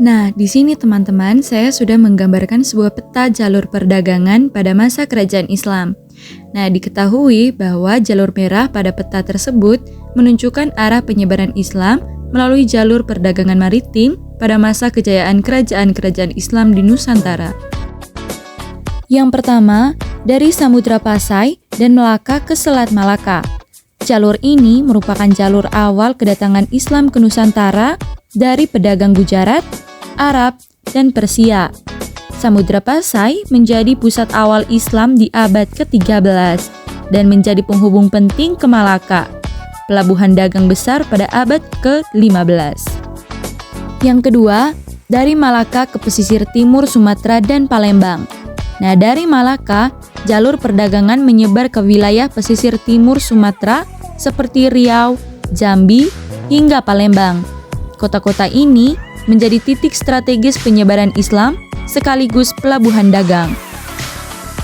Nah, di sini teman-teman, saya sudah menggambarkan sebuah peta jalur perdagangan pada masa kerajaan Islam. Nah, diketahui bahwa jalur merah pada peta tersebut menunjukkan arah penyebaran Islam melalui jalur perdagangan maritim pada masa kejayaan kerajaan-kerajaan Islam di Nusantara. Yang pertama, dari Samudra Pasai dan Melaka ke Selat Malaka. Jalur ini merupakan jalur awal kedatangan Islam ke Nusantara dari pedagang Gujarat, Arab, dan Persia. Samudra Pasai menjadi pusat awal Islam di abad ke-13 dan menjadi penghubung penting ke Malaka, pelabuhan dagang besar pada abad ke-15. Yang kedua, dari Malaka ke pesisir timur Sumatera dan Palembang. Nah, dari Malaka, jalur perdagangan menyebar ke wilayah pesisir timur Sumatera seperti Riau, Jambi, hingga Palembang. Kota-kota ini menjadi titik strategis penyebaran Islam sekaligus pelabuhan dagang.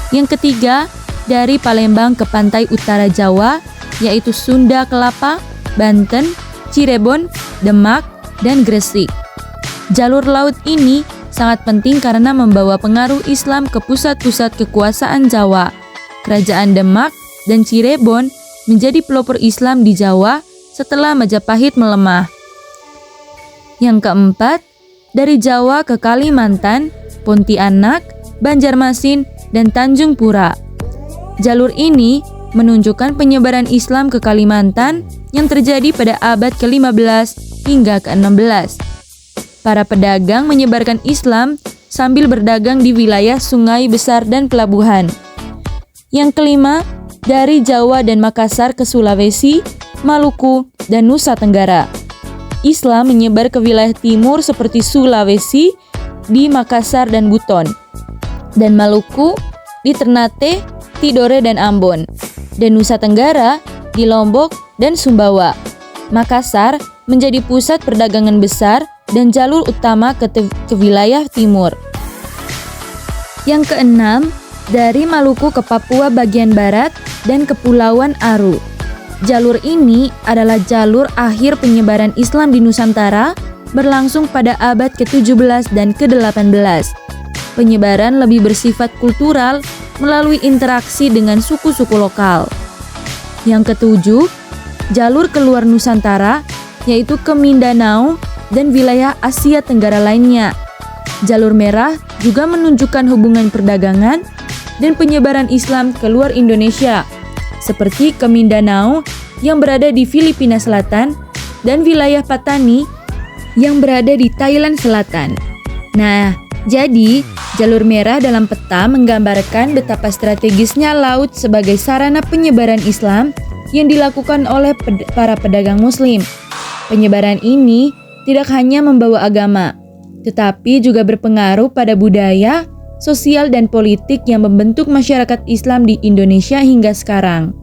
Yang ketiga, dari Palembang ke pantai utara Jawa, yaitu Sunda Kelapa, Banten, Cirebon, Demak, dan Gresik. Jalur laut ini sangat penting karena membawa pengaruh Islam ke pusat-pusat kekuasaan Jawa. Kerajaan Demak dan Cirebon menjadi pelopor Islam di Jawa setelah Majapahit melemah. Yang keempat, dari Jawa ke Kalimantan, Pontianak, Banjarmasin, dan Tanjung Pura. Jalur ini menunjukkan penyebaran Islam ke Kalimantan yang terjadi pada abad ke-15 hingga ke-16. Para pedagang menyebarkan Islam sambil berdagang di wilayah sungai besar dan pelabuhan. Yang kelima, dari Jawa dan Makassar ke Sulawesi, Maluku, dan Nusa Tenggara. Islam menyebar ke wilayah timur seperti Sulawesi, di Makassar dan Buton, dan Maluku, di Ternate, Tidore, dan Ambon, dan Nusa Tenggara, di Lombok dan Sumbawa. Makassar menjadi pusat perdagangan besar dan jalur utama ke wilayah timur. Yang keenam, dari Maluku ke Papua bagian barat dan Kepulauan Aru. Jalur ini adalah jalur akhir penyebaran Islam di Nusantara, berlangsung pada abad ke-17 dan ke-18. Penyebaran lebih bersifat kultural melalui interaksi dengan suku-suku lokal. Yang ketujuh, jalur keluar Nusantara, yaitu ke Mindanao dan wilayah Asia Tenggara lainnya. Jalur merah juga menunjukkan hubungan perdagangan dan penyebaran Islam keluar Indonesia, seperti ke Mindanao yang berada di Filipina Selatan dan wilayah Patani yang berada di Thailand Selatan. Nah, jadi jalur merah dalam peta menggambarkan betapa strategisnya laut sebagai sarana penyebaran Islam yang dilakukan oleh para pedagang Muslim. Penyebaran ini tidak hanya membawa agama, tetapi juga berpengaruh pada budaya, sosial, dan politik yang membentuk masyarakat Islam di Indonesia hingga sekarang.